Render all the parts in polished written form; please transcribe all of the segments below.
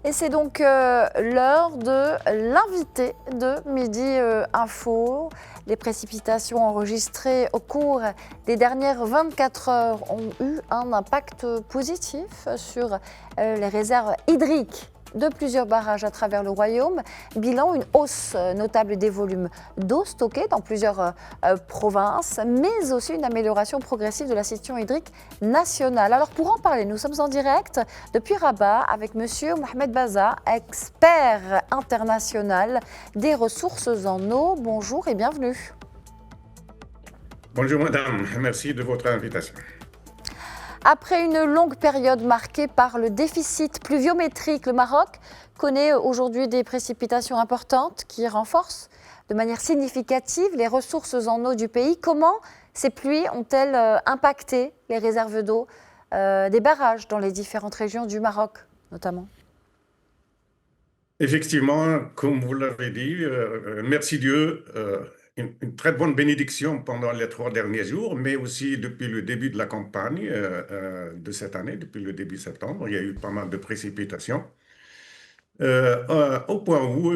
Et c'est donc l'heure de l'invité de Midi Info. Les précipitations enregistrées au cours des dernières 24 heures ont eu un impact positif sur les réserves hydriques de plusieurs barrages à travers le royaume. Bilan, une hausse notable des volumes d'eau stockés dans plusieurs provinces, mais aussi une amélioration progressive de la situation hydrique nationale. Alors pour en parler, nous sommes en direct depuis Rabat avec monsieur Mohamed Baza, expert international des ressources en eau. Bonjour et bienvenue. Bonjour madame, merci de votre invitation. Après une longue période marquée par le déficit pluviométrique, le Maroc connaît aujourd'hui des précipitations importantes qui renforcent de manière significative les ressources en eau du pays. Comment ces pluies ont-elles impacté les réserves d'eau des barrages dans les différentes régions du Maroc, notamment? Effectivement, comme vous l'avez dit, merci Dieu, une très bonne bénédiction pendant les 3 derniers jours, mais aussi depuis le début de la campagne de cette année, depuis le début septembre, il y a eu pas mal de précipitations, au point où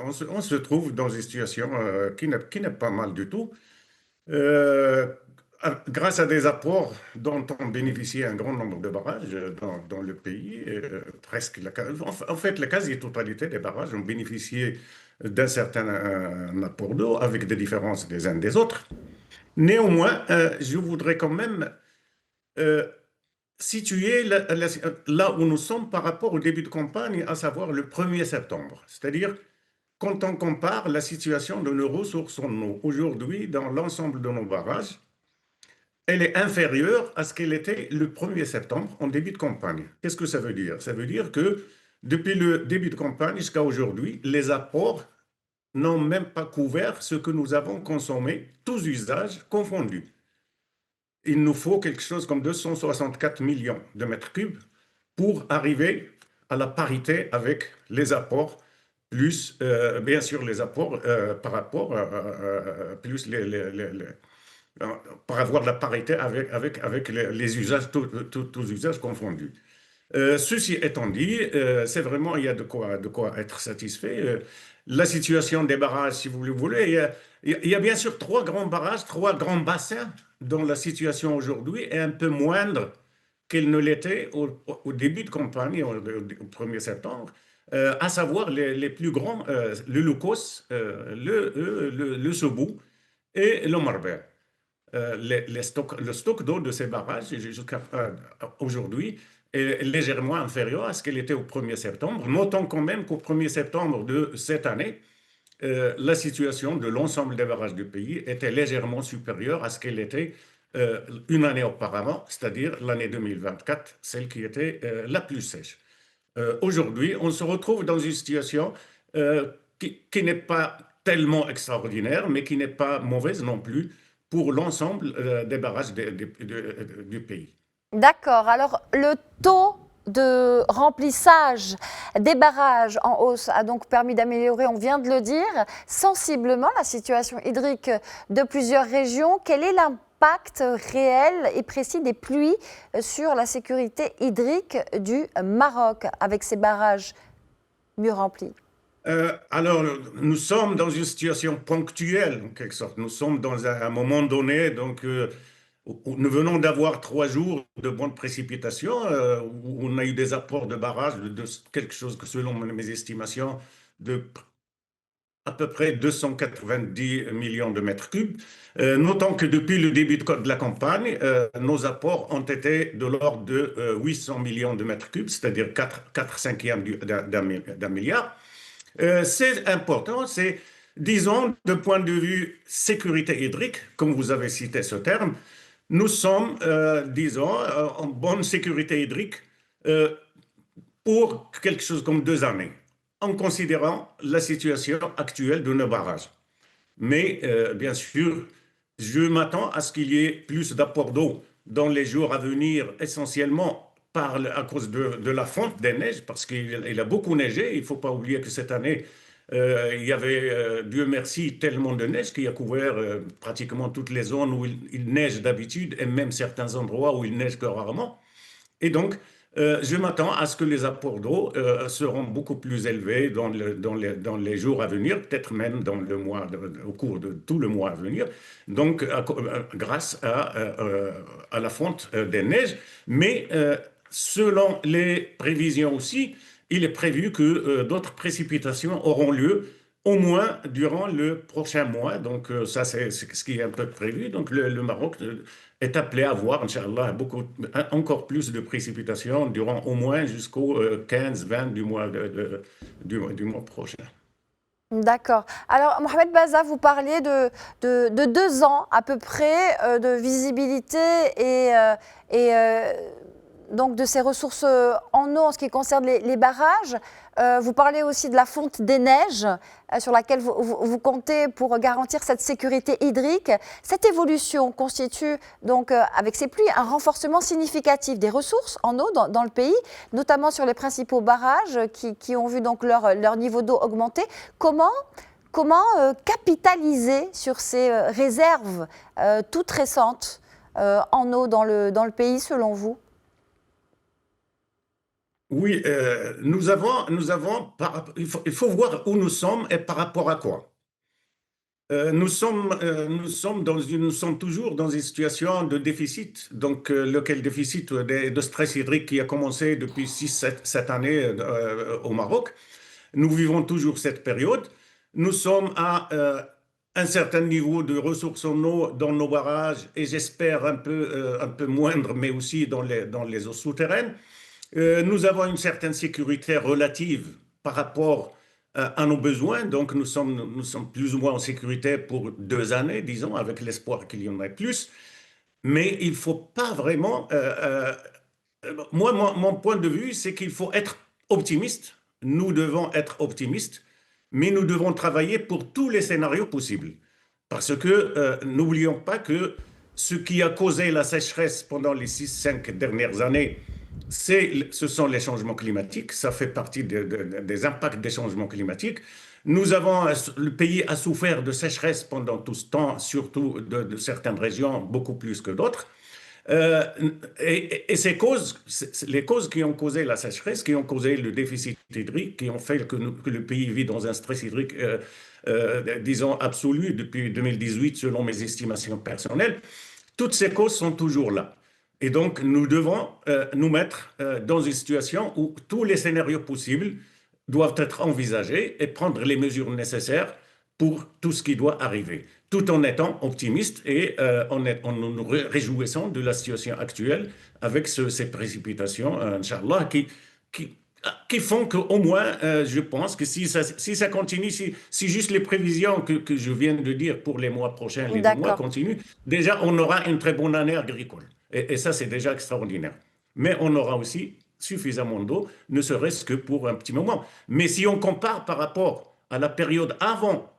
on se trouve dans une situation qui n'est pas mal du tout. Euh, Grâce à des apports dont ont bénéficié un grand nombre de barrages dans le pays, presque en fait, la quasi-totalité des barrages ont bénéficié d'un certain apport d'eau avec des différences des uns des autres. Néanmoins, je voudrais quand même euh, situer là où nous sommes par rapport au début de campagne, à savoir le 1er septembre. C'est-à-dire, quand on compare la situation de nos ressources en eau aujourd'hui dans l'ensemble de nos barrages, elle est inférieure à ce qu'elle était le 1er septembre en début de campagne. Qu'est-ce que ça veut dire? Ça veut dire que depuis le début de campagne jusqu'à aujourd'hui, les apports n'ont même pas couvert ce que nous avons consommé, tous usages confondus. Il nous faut quelque chose comme 264 millions de mètres cubes pour arriver à la parité avec les apports, plus bien sûr les apports par rapport plus pour avoir la parité avec les usages, tous usages confondus. Ceci étant dit, c'est vraiment, il y a de quoi être satisfait. La situation des barrages, si vous le voulez, il y a bien sûr 3 grands barrages, 3 grands bassins dont la situation aujourd'hui est un peu moindre qu'elle ne l'était au début de campagne, au 1er septembre, à savoir les plus grands, le Lukos, le Sebou et le Marbert. Le stock d'eau de ces barrages jusqu'à aujourd'hui est légèrement inférieur à ce qu'il était au 1er septembre. Notons quand même qu'au 1er septembre de cette année, la situation de l'ensemble des barrages du pays était légèrement supérieure à ce qu'elle était une année auparavant, c'est-à-dire l'année 2024, celle qui était la plus sèche. Aujourd'hui, on se retrouve dans une situation qui n'est pas tellement extraordinaire, mais qui n'est pas mauvaise non plus pour l'ensemble des barrages du pays. D'accord. Alors, le taux de remplissage des barrages en hausse a donc permis d'améliorer, on vient de le dire, sensiblement la situation hydrique de plusieurs régions. Quel est l'impact réel et précis des pluies sur la sécurité hydrique du Maroc avec ces barrages mieux remplis? Alors, nous sommes dans une situation ponctuelle, en quelque sorte. Nous sommes dans un moment donné, donc nous venons d'avoir 3 jours de bonnes précipitations, où on a eu des apports de barrages de quelque chose que, selon mes estimations, de à peu près 290 millions de mètres cubes. Notons que depuis le début de la campagne, nos apports ont été de l'ordre de 800 millions de mètres cubes, c'est-à-dire 4 cinquièmes d'un milliard. C'est important, c'est, disons, de point de vue sécurité hydrique, comme vous avez cité ce terme, nous sommes, disons, en bonne sécurité hydrique euh, pour quelque chose comme 2 années, en considérant la situation actuelle de nos barrages. Mais, bien sûr, je m'attends à ce qu'il y ait plus d'apport d'eau dans les jours à venir, essentiellement à cause de la fonte des neiges, parce qu'il a beaucoup neigé. Il ne faut pas oublier que cette année, il y avait, Dieu merci, tellement de neige qu'il a couvert pratiquement toutes les zones où il neige d'habitude, et même certains endroits où il neige que rarement. Et donc, Je m'attends à ce que les apports d'eau seront beaucoup plus élevés dans les jours à venir, peut-être même au cours de tout le mois à venir, donc grâce à la fonte des neiges. Mais selon les prévisions aussi, il est prévu que d'autres précipitations auront lieu au moins durant le prochain mois. Donc ça, c'est ce qui est un peu prévu. Donc le Maroc est appelé à avoir, Inch'Allah, encore plus de précipitations durant au moins jusqu'au 15-20 du mois prochain. D'accord. Alors, Mohamed Baza, vous parliez de 2 ans à peu près de visibilité et donc de ces ressources en eau en ce qui concerne les barrages. Vous parlez aussi de la fonte des neiges sur laquelle vous comptez pour garantir cette sécurité hydrique. Cette évolution constitue donc avec ces pluies un renforcement significatif des ressources en eau dans le pays, notamment sur les principaux barrages qui ont vu donc leur niveau d'eau augmenter. Comment capitaliser sur ces réserves toutes récentes en eau dans le pays selon vous? Oui, il faut voir où nous sommes et par rapport à quoi. Nous sommes toujours dans une situation de déficit, donc lequel déficit de stress hydrique qui a commencé depuis 6 7 années au Maroc. Nous vivons toujours cette période. Nous sommes à un certain niveau de ressources en eau dans nos barrages et j'espère un peu moindre, mais aussi dans les eaux souterraines. Nous avons une certaine sécurité relative par rapport à nos besoins. Donc, nous sommes plus ou moins en sécurité pour 2 années, disons, avec l'espoir qu'il y en ait plus. Mais il ne faut pas vraiment... moi, mon point de vue, c'est qu'il faut être optimiste. Nous devons être optimistes, mais nous devons travailler pour tous les scénarios possibles. Parce que n'oublions pas que ce qui a causé la sécheresse pendant les 6 5 dernières années, ce sont les changements climatiques. Ça fait partie des impacts des changements climatiques. Le pays a souffert de sécheresse pendant tout ce temps, surtout de certaines régions, beaucoup plus que d'autres. Euh, et les causes qui ont causé la sécheresse, qui ont causé le déficit hydrique, qui ont fait que le pays vit dans un stress hydrique, disons, absolu depuis 2018, selon mes estimations personnelles, toutes ces causes sont toujours là. Et donc, nous devons nous mettre dans une situation où tous les scénarios possibles doivent être envisagés et prendre les mesures nécessaires pour tout ce qui doit arriver, tout en étant optimiste et en nous réjouissant de la situation actuelle avec ces précipitations, Inch'Allah, qui, qui font qu'au moins, je pense que si ça continue, si juste les prévisions que je viens de dire pour les mois prochains, les 2 mois D'accord. continuent, déjà, on aura une très bonne année agricole. Et ça, c'est déjà extraordinaire. Mais on aura aussi suffisamment d'eau, ne serait-ce que pour un petit moment. Mais si on compare par rapport à la période avant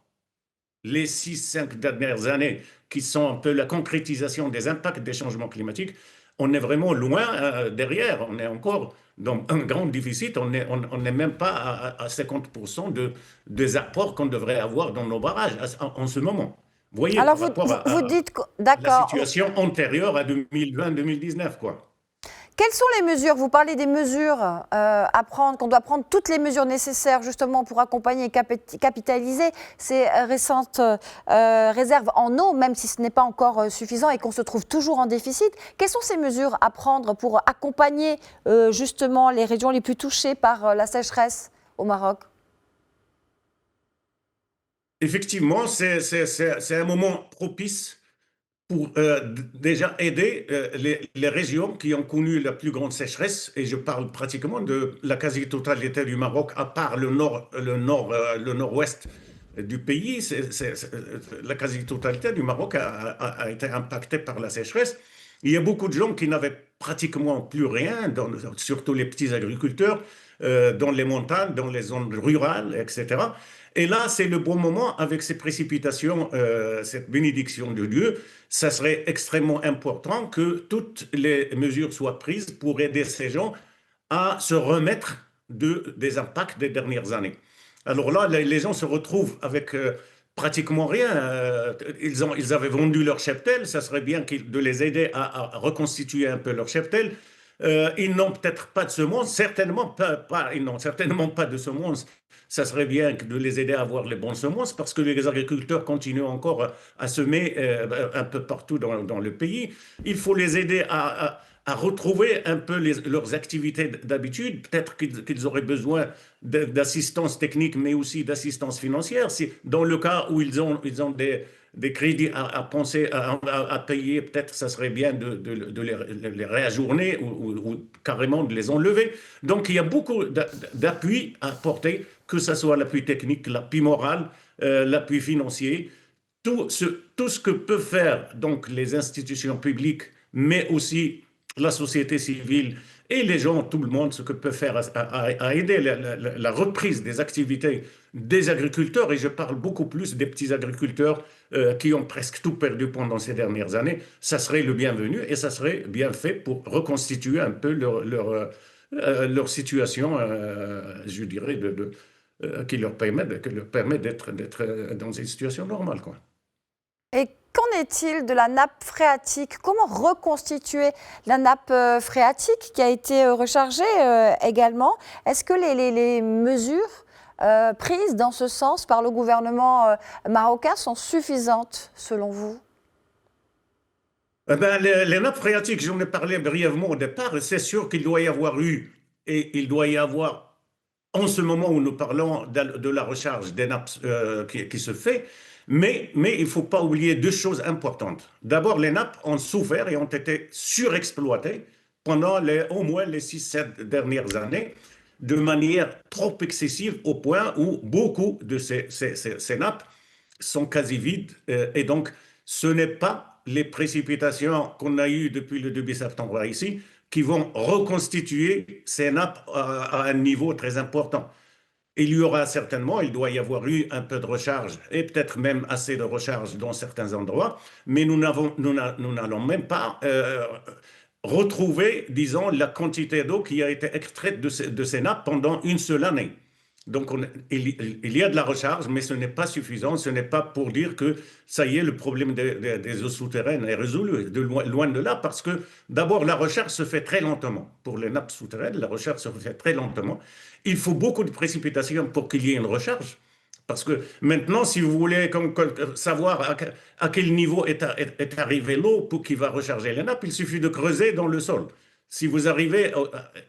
les 6 5 dernières années, qui sont un peu la concrétisation des impacts des changements climatiques, on est vraiment loin derrière. On est encore dans un grand déficit. On n'est même pas à 50% des apports qu'on devrait avoir dans nos barrages en ce moment. Vous voyez, Alors par rapport vous dites, à la d'accord. situation antérieure à 2020-2019, quoi. Quelles sont les mesures? Vous parlez des mesures à prendre, qu'on doit prendre toutes les mesures nécessaires justement pour accompagner et capitaliser ces récentes réserves en eau, même si ce n'est pas encore suffisant et qu'on se trouve toujours en déficit. Quelles sont ces mesures à prendre pour accompagner justement les régions les plus touchées par la sécheresse au Maroc? Effectivement, c'est un moment propice pour déjà aider les régions qui ont connu la plus grande sécheresse, et je parle pratiquement de la quasi-totalité du Maroc, à part le nord-ouest du pays. La quasi-totalité du Maroc a été impactée par la sécheresse. Il y a beaucoup de gens qui n'avaient pratiquement plus rien, surtout les petits agriculteurs, dans les montagnes, dans les zones rurales, etc. Et là, c'est le bon moment avec ces précipitations, cette bénédiction de Dieu. Ça serait extrêmement important que toutes les mesures soient prises pour aider ces gens à se remettre des impacts des dernières années. Alors là, les gens se retrouvent avec pratiquement rien. Ils avaient vendu leur cheptel. Ça serait bien de les aider à reconstituer un peu leur cheptel. Ils n'ont peut-être pas de semences, ils n'ont certainement pas de semences. Ça serait bien de les aider à avoir les bonnes semences parce que les agriculteurs continuent encore à semer un peu partout dans le pays. Il faut les aider à retrouver un peu leurs activités d'habitude. Peut-être qu'ils auraient besoin d'assistance technique, mais aussi d'assistance financière. Si, dans le cas où ils ont des crédits à penser, à payer, peut-être ça serait bien de les réajourner ou carrément de les enlever. Donc il y a beaucoup d'appui à apporter, que ce soit l'appui technique, l'appui moral, l'appui financier, tout ce que peuvent faire donc les institutions publiques, mais aussi la société civile et les gens, tout le monde, ce que peut faire à aider la reprise des activités des agriculteurs, et je parle beaucoup plus des petits agriculteurs qui ont presque tout perdu pendant ces dernières années, ça serait le bienvenu et ça serait bien fait pour reconstituer un peu leur situation, je dirais, qui leur permet d'être dans une situation normale, quoi. Et qu'en est-il de la nappe phréatique? Comment reconstituer la nappe phréatique qui a été rechargée également? Est-ce que les mesures prises dans ce sens par le gouvernement marocain sont suffisantes selon vous? Eh ben, les nappes phréatiques, j'en ai parlé brièvement au départ, et c'est sûr qu'il doit y avoir eu, et il doit y avoir, en ce moment où nous parlons de la recharge des nappes qui se fait, mais il ne faut pas oublier deux choses importantes. D'abord, les nappes ont souffert et ont été surexploitées pendant au moins les 6-7 dernières années, de manière trop excessive au point où beaucoup de ces nappes sont quasi vides. Et donc, ce n'est pas les précipitations qu'on a eues depuis le début septembre ici qui vont reconstituer ces nappes à un niveau très important. Il y aura certainement, il doit y avoir eu un peu de recharge et peut-être même assez de recharge dans certains endroits, mais nous n'allons même pas retrouver, disons, la quantité d'eau qui a été extraite de ces nappes pendant une seule année. Donc, il y a de la recharge, mais ce n'est pas suffisant. Ce n'est pas pour dire que ça y est, le problème des eaux souterraines est résolu. Loin de là, parce que d'abord, la recharge se fait très lentement. Pour les nappes souterraines, la recharge se fait très lentement. Il faut beaucoup de précipitations pour qu'il y ait une recharge. Parce que maintenant, si vous voulez savoir à quel niveau est arrivée l'eau pour qui va recharger les nappes, il suffit de creuser dans le sol. Si vous arrivez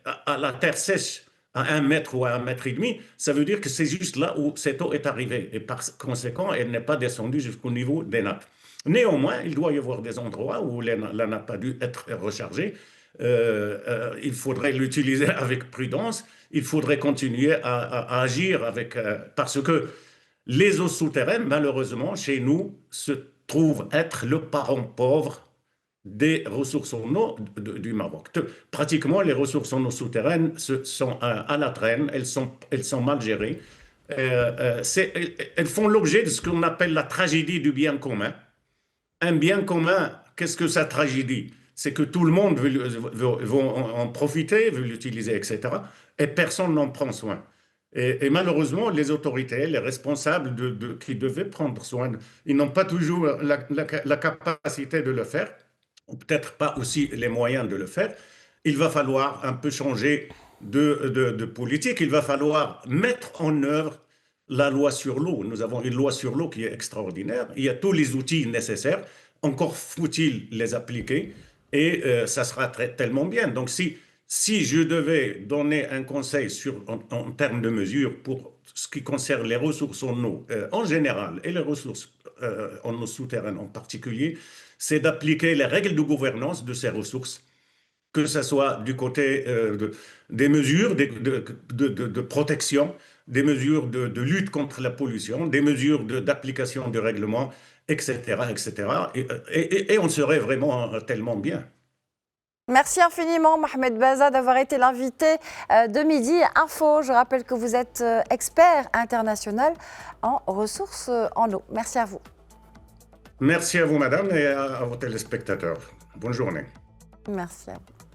à la terre sèche, à 1 mètre ou à 1 mètre et demi, ça veut dire que c'est juste là où cette eau est arrivée. Et par conséquent, elle n'est pas descendue jusqu'au niveau des nappes. Néanmoins, il doit y avoir des endroits où la nappe a dû être rechargée. Il faudrait l'utiliser avec prudence. Il faudrait continuer à agir parce que les eaux souterraines, malheureusement, chez nous, se trouvent être le parent pauvre des ressources en eau du Maroc. Pratiquement, les ressources en eau souterraines sont à la traîne, elles sont mal gérées. Elles font l'objet de ce qu'on appelle la tragédie du bien commun. Un bien commun, qu'est-ce que sa tragédie? C'est que tout le monde veut en profiter, veut l'utiliser, etc. Et personne n'en prend soin. Et malheureusement, les autorités, les responsables qui devaient prendre soin, ils n'ont pas toujours la capacité de le faire, ou peut-être pas aussi les moyens de le faire. Il va falloir un peu changer de politique, il va falloir mettre en œuvre la loi sur l'eau. Nous avons une loi sur l'eau qui est extraordinaire, il y a tous les outils nécessaires, encore faut-il les appliquer, et ça sera tellement bien. Donc si je devais donner un conseil en termes de mesures pour ce qui concerne les ressources en eau en général et les ressources en eau souterraine en particulier, c'est d'appliquer les règles de gouvernance de ces ressources, que ce soit du côté des mesures de protection, des mesures de lutte contre la pollution, des mesures d'application du règlement, etc., etc. Et on serait vraiment tellement bien. Merci infiniment, Mohamed Baza, d'avoir été l'invité de Midi Info. Je rappelle que vous êtes expert international en ressources en eau. Merci à vous. Merci à vous, madame, et à vos téléspectateurs. Bonne journée. Merci à vous.